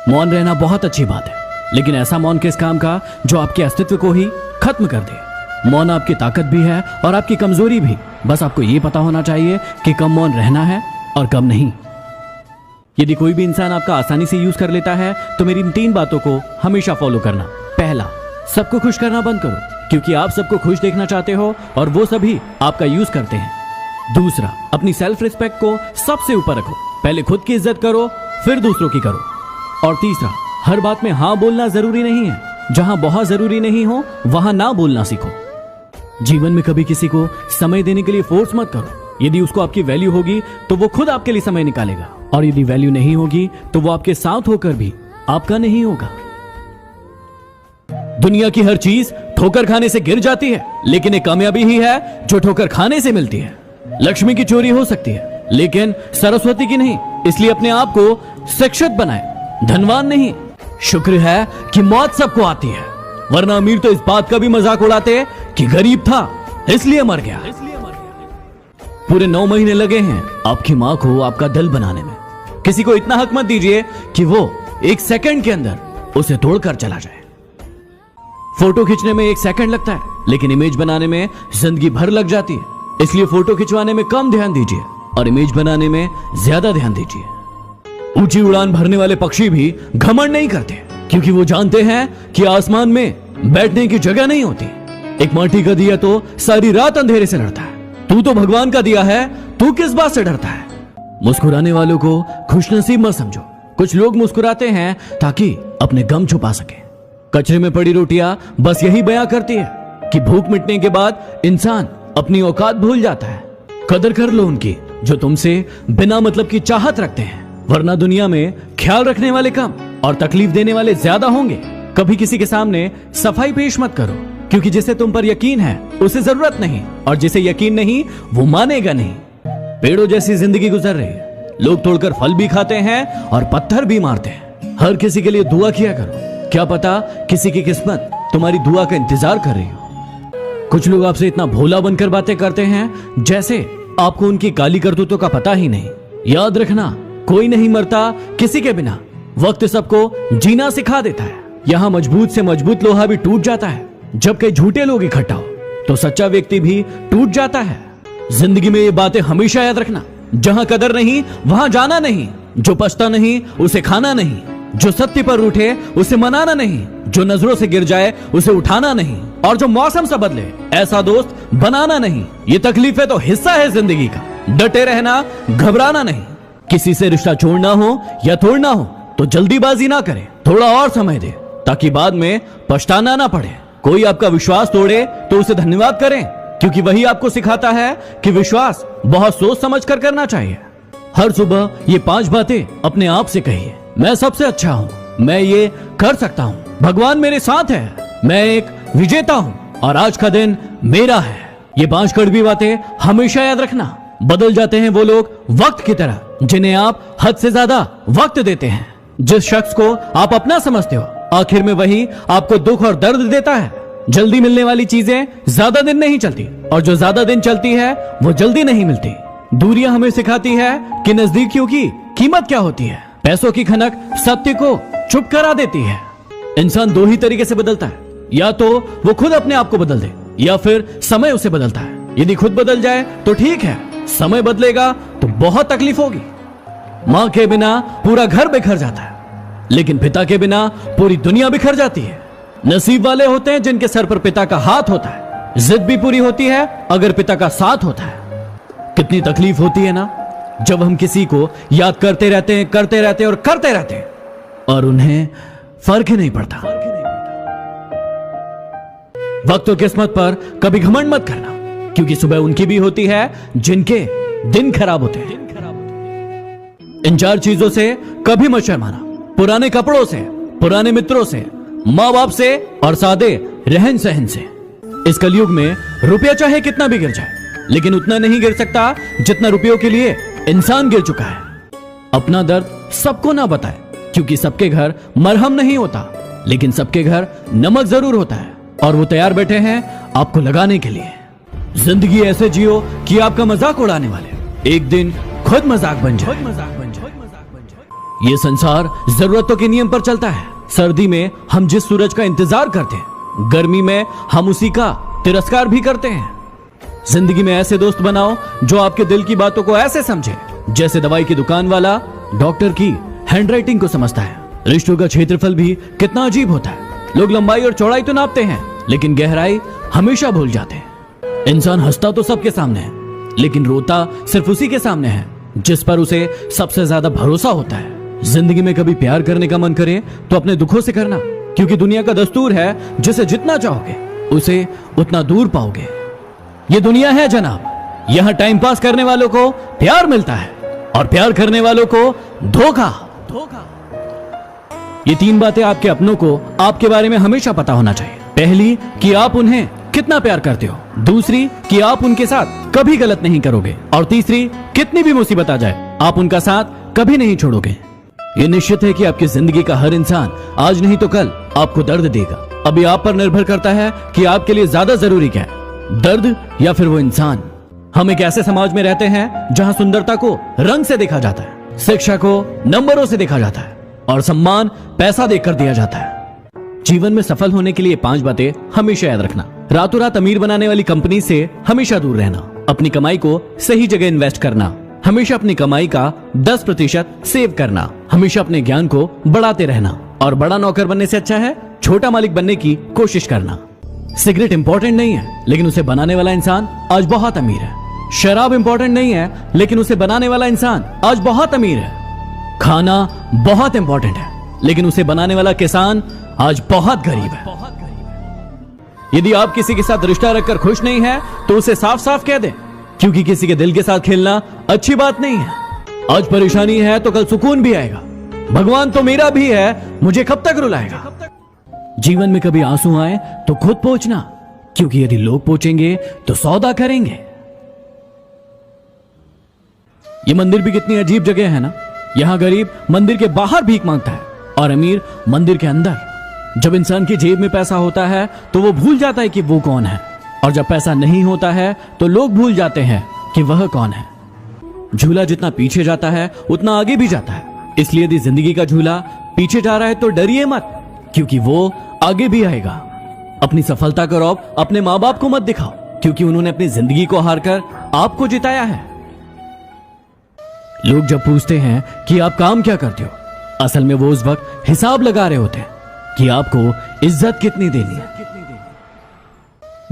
मौन रहना बहुत अच्छी बात है, लेकिन ऐसा मौन किस काम का जो आपके अस्तित्व को ही खत्म कर दे। मौन आपकी ताकत भी है और आपकी कमजोरी भी। बस आपको ये पता होना चाहिए कि कब मौन रहना है और कब नहीं। यदि कोई भी इंसान आपका आसानी से यूज कर लेता है तो मेरी इन 3 बातों को हमेशा फॉलो करना। पहला, सबको खुश करना बंद करो, क्योंकि आप सबको खुश देखना चाहते हो और वो सभी आपका यूज करते हैं। दूसरा, अपनी सेल्फ रिस्पेक्ट को सबसे ऊपर रखो। पहले खुद की इज्जत करो, फिर दूसरों की करो। और तीसरा, हर बात में हाँ बोलना जरूरी नहीं है। जहां बहुत जरूरी नहीं हो वहां ना बोलना सीखो। जीवन में कभी किसी को समय देने के लिए फोर्स मत करो। यदि उसको आपकी वैल्यू होगी तो वो खुद आपके लिए समय निकालेगा, और यदि वैल्यू नहीं होगी तो वो आपके साथ होकर भी आपका नहीं होगा। दुनिया की हर चीज ठोकर खाने से गिर जाती है, लेकिन एक कामयाबी ही है जो ठोकर खाने से मिलती है। लक्ष्मी की चोरी हो सकती है, लेकिन सरस्वती की नहीं। इसलिए अपने आप को शिक्षित बनाए, धनवान नहीं। शुक्र है कि मौत सबको आती है, वरना अमीर तो इस बात का भी मजाक उड़ाते कि गरीब था इसलिए मर गया। पूरे 9 महीने लगे हैं आपकी मां को आपका दिल बनाने में। किसी को इतना हक मत दीजिए कि वो 1 सेकंड के अंदर उसे तोड़कर चला जाए। फोटो खींचने में 1 सेकंड लगता है, लेकिन इमेज बनाने में जिंदगी भर लग जाती है। इसलिए फोटो खिंचवाने में कम ध्यान दीजिए और इमेज बनाने में ज्यादा ध्यान दीजिए। ऊंची उड़ान भरने वाले पक्षी भी घमंड नहीं करते, क्योंकि वो जानते हैं कि आसमान में बैठने की जगह नहीं होती। एक माटी का दिया तो सारी रात अंधेरे से लड़ता है। तू तो भगवान का दिया है, तू किस बात से डरता है? मुस्कुराने वालों को खुशनसीब मत समझो। कुछ लोग मुस्कुराते हैं ताकि अपने गम छुपा सके। कचरे में पड़ी रोटियां बस यही बयां करती है कि भूख मिटने के बाद इंसान अपनी औकात भूल जाता है। कदर कर लो उनकी जो तुमसे बिना मतलब की चाहत रखते हैं, वरना दुनिया में ख्याल रखने वाले कम और तकलीफ देने वाले ज्यादा होंगे। कभी किसी के सामने सफाई पेश मत करो, क्योंकि जिसे तुम पर यकीन है उसे जरूरत नहीं, और जिसे यकीन नहीं वो मानेगा नहीं। पेड़ों जैसी जिंदगी गुजर रही है। लोग तोड़कर फल भी खाते हैं और पत्थर भी मारते हैं। हर किसी के लिए दुआ किया करो, क्या पता किसी की किस्मत तुम्हारी दुआ का इंतजार कर रही हो। कुछ लोग आपसे इतना भोला बनकर बातें करते हैं जैसे आपको उनकी काली करतूतों का पता ही नहीं। याद रखना, कोई नहीं मरता किसी के बिना। वक्त सबको जीना सिखा देता है। यहाँ मजबूत से मजबूत लोहा भी टूट जाता है। जब कई झूठे लोग इकट्ठा हो तो सच्चा व्यक्ति भी टूट जाता है। जिंदगी में ये बातें हमेशा याद रखना, जहां कदर नहीं वहां जाना नहीं, जो पछता नहीं उसे खाना नहीं, जो सत्य पर उठे उसे मनाना नहीं, जो नजरों से गिर जाए उसे उठाना नहीं, और जो मौसम से बदले ऐसा दोस्त बनाना नहीं। ये तकलीफें तो हिस्सा है जिंदगी का। डटे रहना, घबराना नहीं। किसी से रिश्ता छोड़ना हो या तोड़ना हो तो जल्दीबाजी ना करें, थोड़ा और समय दे ताकि बाद में पछताना ना पड़े। कोई आपका विश्वास तोड़े तो उसे धन्यवाद करें, क्योंकि वही आपको सिखाता है कि विश्वास बहुत सोच समझ कर करना चाहिए। हर सुबह ये 5 बातें अपने आप से कहिए। मैं सबसे अच्छा हूँ, मैं ये कर सकता हूँ, भगवान मेरे साथ है, मैं एक विजेता हूँ और आज का दिन मेरा है। ये 5 कड़वी बातें हमेशा याद रखना। बदल जाते हैं वो लोग वक्त की तरह जिन्हें आप हद से ज्यादा वक्त देते हैं। जिस शख्स को आप अपना समझते हो आखिर में वही आपको दुख और दर्द देता है। जल्दी मिलने वाली चीजें ज्यादा दिन नहीं चलती, और जो ज्यादा दिन चलती है वो जल्दी नहीं मिलती। दूरियां हमें सिखाती है कि नजदीकियों की कीमत क्या होती है। पैसों की खनक सत्य को चुप करा देती है। इंसान 2 ही तरीके से बदलता है, या तो वो खुद अपने आप को बदल दे या फिर समय उसे बदलता है। यदि खुद बदल जाए तो ठीक है, समय बदलेगा तो बहुत तकलीफ होगी। मां के बिना पूरा घर बिखर जाता है, लेकिन पिता के बिना पूरी दुनिया बिखर जाती है। नसीब वाले होते हैं जिनके सर पर पिता का हाथ होता है। जिद भी पूरी होती है अगर पिता का साथ होता है। कितनी तकलीफ होती है ना जब हम किसी को याद करते रहते हैं, करते रहते हैं और करते रहते हैं, और उन्हें फर्क ही नहीं पड़ता। वक्त और किस्मत पर कभी घमंड मत करना, क्योंकि सुबह उनकी भी होती है जिनके दिन खराब होते हैं। इन 4 चीजों से कभी मत शर्माना। पुराने कपड़ों से, पुराने मित्रों से, माँ बाप से और सादे रहन सहन से। इस कलयुग में रुपया चाहे कितना भी गिर जाए, लेकिन उतना नहीं गिर सकता जितना रुपयों के लिए इंसान गिर चुका है। अपना दर्द सबको ना बताए, क्योंकि सबके घर मरहम नहीं होता, लेकिन सबके घर नमक जरूर होता है, और वो तैयार बैठे हैं आपको लगाने के लिए। जिंदगी ऐसे जियो कि आपका मजाक उड़ाने वाले एक दिन खुद मजाक बन जाए। ये संसार जरूरतों के नियम पर चलता है। सर्दी में हम जिस सूरज का इंतजार करते हैं, गर्मी में हम उसी का तिरस्कार भी करते हैं। जिंदगी में ऐसे दोस्त बनाओ जो आपके दिल की बातों को ऐसे समझे जैसे दवाई की दुकान वाला डॉक्टर की हैंडराइटिंग को समझता है। रिश्तों का क्षेत्रफल भी कितना अजीब होता है। लोग लंबाई और चौड़ाई तो नापते हैं, लेकिन गहराई हमेशा भूल जाते हैं। इंसान हंसता तो सबके सामने है, लेकिन रोता सिर्फ उसी के सामने है जिस पर उसे सबसे ज्यादा भरोसा होता है। जिंदगी में कभी प्यार करने का मन करे तो अपने दुखों से करना, क्योंकि दुनिया का दस्तूर है जिसे जितना चाहोगे उसे उतना दूर पाओगे। ये दुनिया है जनाब, यहाँ टाइम पास करने वालों को प्यार मिलता है और प्यार करने वालों को धोखा। ये 3 बातें आपके अपनों को आपके बारे में हमेशा पता होना चाहिए। पहली, कि आप उन्हें कितना प्यार करते हो। दूसरी, कि आप उनके साथ कभी गलत नहीं करोगे। और तीसरी, कितनी भी मुसीबत आ जाए आप उनका साथ कभी नहीं छोड़ोगे। ये निश्चित है कि आपकी जिंदगी का हर इंसान आज नहीं तो कल आपको दर्द देगा। अभी आप पर निर्भर करता है कि आपके लिए ज्यादा जरूरी क्या है, दर्द या फिर वो इंसान। हम एक ऐसे समाज में रहते हैं जहां सुंदरता को रंग से देखा जाता है, शिक्षा को नंबरों से देखा जाता है और सम्मान पैसा देकर दिया जाता है। जीवन में सफल होने के लिए 5 बातें हमेशा याद रखना। रातों रात अमीर बनाने वाली कंपनी से हमेशा दूर रहना। अपनी कमाई को सही जगह इन्वेस्ट करना। हमेशा अपनी कमाई का 10% सेव करना। हमेशा अपने ज्ञान को बढ़ाते रहना। और बड़ा नौकर बनने से अच्छा है छोटा मालिक बनने की कोशिश करना। सिगरेट इंपॉर्टेंट नहीं है, लेकिन उसे बनाने वाला इंसान आज बहुत अमीर है। शराब इंपॉर्टेंट नहीं है, लेकिन उसे बनाने वाला इंसान आज बहुत अमीर है। खाना बहुत इंपॉर्टेंट है, लेकिन उसे बनाने वाला किसान आज बहुत गरीब है। यदि आप किसी के साथ रिश्ता रखकर खुश नहीं है तो उसे साफ साफ कह दे, क्योंकि किसी के दिल के साथ खेलना अच्छी बात नहीं है। आज परेशानी है तो कल सुकून भी आएगा। भगवान तो मेरा भी है, मुझे कब तक रुलाएगा। जीवन में कभी आंसू आए तो खुद पोंछना, क्योंकि यदि लोग पोंछेंगे तो सौदा करेंगे। ये मंदिर भी कितनी अजीब जगह है ना। यहां गरीब मंदिर के बाहर भीख मांगता है और अमीर मंदिर के अंदर। जब इंसान की जेब में पैसा होता है तो वो भूल जाता है कि वो कौन है, और जब पैसा नहीं होता है तो लोग भूल जाते हैं कि वह कौन है। झूला जितना पीछे जाता है उतना आगे भी जाता है, इसलिए यदि जिंदगी का झूला पीछे जा रहा है तो डरिए मत, क्योंकि वो आगे भी आएगा। अपनी सफलता का रौब अपने माँ बाप को मत दिखाओ, क्योंकि उन्होंने अपनी जिंदगी को हारकर आपको जिताया है। लोग जब पूछते हैं कि आप काम क्या करते हो, असल में वो उस वक्त हिसाब लगा रहे होते हैं कि आपको इज्जत कितनी देनी है।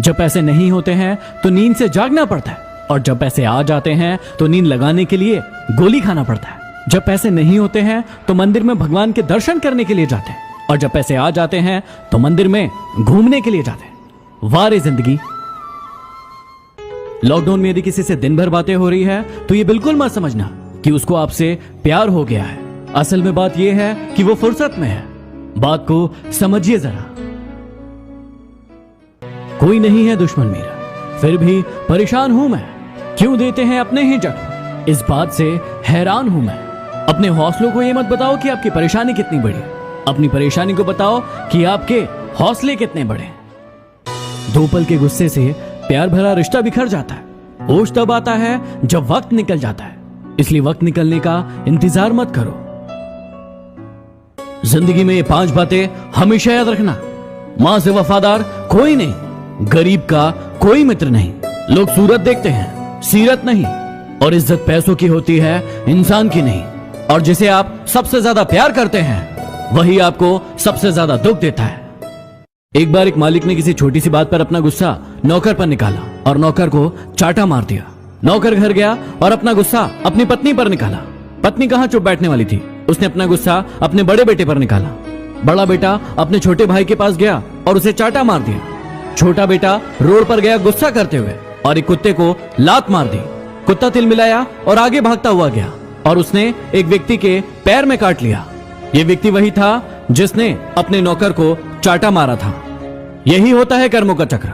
जब पैसे नहीं होते हैं तो नींद से जागना पड़ता है, और जब पैसे आ जाते हैं तो नींद लगाने के लिए गोली खाना पड़ता है। जब पैसे नहीं होते हैं तो मंदिर में भगवान के दर्शन करने के लिए जाते हैं, और जब पैसे आ जाते हैं तो मंदिर में घूमने के लिए जाते हैं। वाह रे जिंदगी। लॉकडाउन में यदि किसी से दिन भर बातें हो रही है तो ये बिल्कुल मत समझना कि उसको आपसे प्यार हो गया है। असल में बात यह है कि वो फुर्सत में है। बात को समझिए जरा। कोई नहीं है दुश्मन मेरा, फिर भी परेशान हूं मैं। क्यों देते हैं अपने ही जख्म, इस बात से हैरान हूं मैं। अपने हौसलों को ये मत बताओ कि आपकी परेशानी कितनी बड़ी है, अपनी परेशानी को बताओ कि आपके हौसले कितने बड़े। 2 पल के गुस्से से प्यार भरा रिश्ता बिखर जाता है। होश तब आता है जब वक्त निकल जाता है, इसलिए वक्त निकलने का इंतजार मत करो। जिंदगी में ये 5 बातें हमेशा याद रखना। मां से वफादार कोई नहीं, गरीब का कोई मित्र नहीं। लोग सूरत देखते हैं, सीरत नहीं। और इज्जत पैसों की होती है, इंसान की नहीं। और जिसे आप सबसे ज्यादा प्यार करते हैं वही आपको सबसे ज्यादा दुख देता है। एक बार एक मालिक ने किसी छोटी सी बात पर अपना गुस्सा नौकर पर निकाला और नौकर को चाटा मार दिया। नौकर घर गया और अपना गुस्सा अपनी पत्नी पर निकाला। पत्नी कहां चुप बैठने वाली थी, उसने अपना गुस्सा अपने बड़े बेटे पर निकाला। बड़ा बेटा अपने छोटे भाई के पास गया और उसे चाटा मार दिया। छोटा बेटा रोड पर गया गुस्सा करते हुए और एक कुत्ते को लात मार दी। कुत्ता तिलमिलाया और आगे भागता हुआ गया और उसने एक व्यक्ति के पैर में काट लिया। यह व्यक्ति वही था जिसने अपने नौकर को चाटा मारा था। यही होता है कर्मों का चक्र।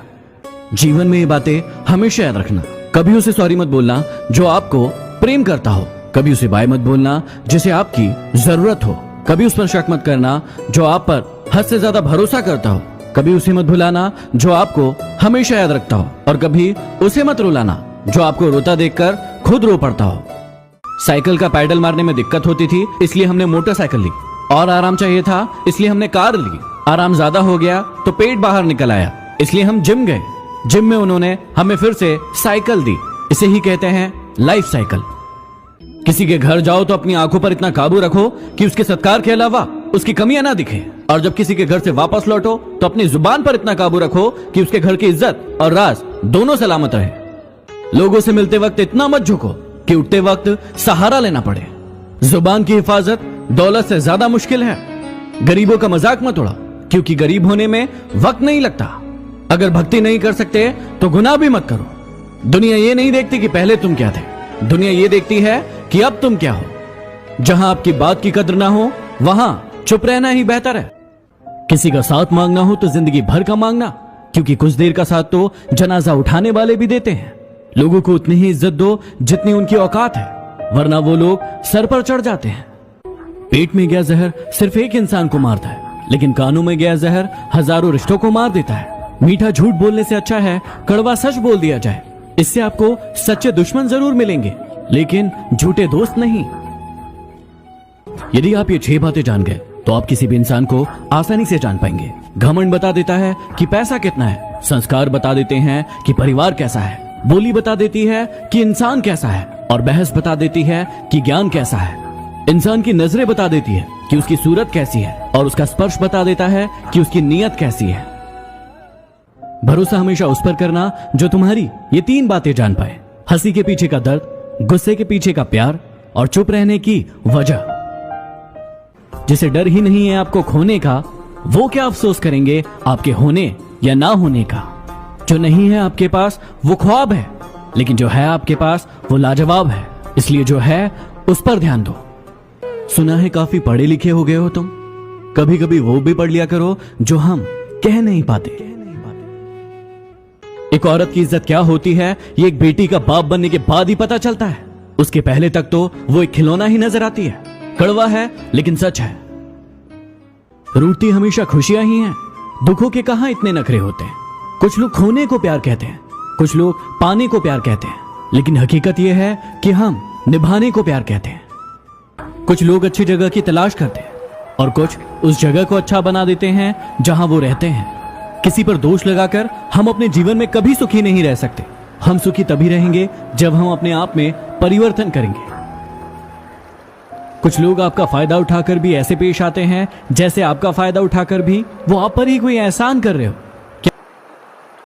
जीवन में ये बातें हमेशा याद रखना। कभी उसे सॉरी मत बोलना जो आपको प्रेम करता हो, कभी उसे बाय मत बोलना जिसे आपकी जरूरत हो, कभी उस पर शक मत करना जो आप पर हद से ज्यादा भरोसा करता हो, कभी उसे मत भुलाना जो आपको हमेशा याद रखता हो, और कभी उसे मत रुलाना जो आपको रोता देखकर खुद रो पड़ता हो। साइकिल का पैडल मारने में दिक्कत होती थी, इसलिए हमने मोटरसाइकिल ली। और आराम चाहिए था, इसलिए हमने कार ली। आराम ज्यादा हो गया तो पेट बाहर निकल आया, इसलिए हम जिम गए। जिम में उन्होंने हमें फिर से साइकिल दी। इसे ही कहते हैं लाइफ साइकिल। किसी के घर जाओ तो अपनी आंखों पर इतना काबू रखो कि उसके सत्कार के अलावा उसकी कमियां ना दिखे, और जब किसी के घर से वापस लौटो तो अपनी जुबान पर इतना काबू रखो कि उसके घर की इज्जत और राज दोनों सलामत रहे। लोगों से मिलते वक्त इतना मत झुको कि उठते वक्त सहारा लेना पड़े। जुबान की हिफाजत दौलत से ज्यादा मुश्किल है। गरीबों का मजाक मत उड़ा, क्योंकि गरीब होने में वक्त नहीं लगता। अगर भक्ति नहीं कर सकते तो गुनाह भी मत करो। दुनिया ये नहीं देखती कि पहले तुम क्या थे, दुनिया ये देखती है कि अब तुम क्या हो। जहां आपकी बात की कद्र ना हो वहां चुप रहना ही बेहतर है। किसी का साथ मांगना हो तो जिंदगी भर का मांगना, क्योंकि कुछ देर का साथ तो जनाजा उठाने वाले भी देते हैं। लोगों को उतनी ही इज्जत दो जितनी उनकी औकात है, वरना वो लोग सर पर चढ़ जाते हैं। पेट में गया जहर सिर्फ एक इंसान को मारता है, लेकिन कानों में गया जहर हजारों रिश्तों को मार देता है। मीठा झूठ बोलने से अच्छा है कड़वा सच बोल दिया जाए। इससे आपको सच्चे दुश्मन जरूर मिलेंगे, लेकिन झूठे दोस्त नहीं। यदि आप ये 6 बातें जान गए तो आप किसी भी इंसान को आसानी से जान पाएंगे। घमंड बता देता है कि पैसा कितना है, संस्कार बता देते हैं कि परिवार कैसा है, बोली बता देती है कि इंसान कैसा है, और बहस बता देती है कि ज्ञान कैसा है। इंसान की नजरें बता देती है कि उसकी सूरत कैसी है, और उसका स्पर्श बता देता है कि उसकी नीयत कैसी है। भरोसा हमेशा उस पर करना जो तुम्हारी ये 3 बातें जान पाए। हंसी के पीछे का दर्द, गुस्से के पीछे का प्यार, और चुप रहने की वजह। जिसे डर ही नहीं है आपको खोने का, वो क्या अफसोस करेंगे आपके होने या ना होने का। जो नहीं है आपके पास वो ख्वाब है, लेकिन जो है आपके पास वो लाजवाब है। इसलिए जो है उस पर ध्यान दो। सुना है काफी पढ़े लिखे हो गए हो तुम, कभी कभी वो भी पढ़ लिया करो जो हम कह नहीं पाते। एक औरत की इज्जत क्या होती है ये एक बेटी का बाप बनने के बाद ही पता चलता है। उसके पहले तक तो वो एक खिलौना ही नजर आती है। कड़वा है लेकिन सच है। रूठती हमेशा खुशियां ही हैं। दुखों के कहां इतने नखरे होते हैं। कुछ लोग खोने को प्यार कहते हैं, कुछ लोग पाने को प्यार कहते हैं, लेकिन हकीकत यह है कि हम निभाने को प्यार कहते हैं। कुछ लोग अच्छी जगह की तलाश करते हैं, और कुछ उस जगह को अच्छा बना देते हैं जहां वो रहते हैं। किसी पर दोष लगाकर हम अपने जीवन में कभी सुखी नहीं रह सकते। हम सुखी तभी रहेंगे जब हम अपने आप में परिवर्तन करेंगे। कुछ लोग आपका फायदा उठाकर भी ऐसे पेश आते हैं जैसे आपका फायदा उठाकर भी वो आप पर ही कोई एहसान कर रहे हो।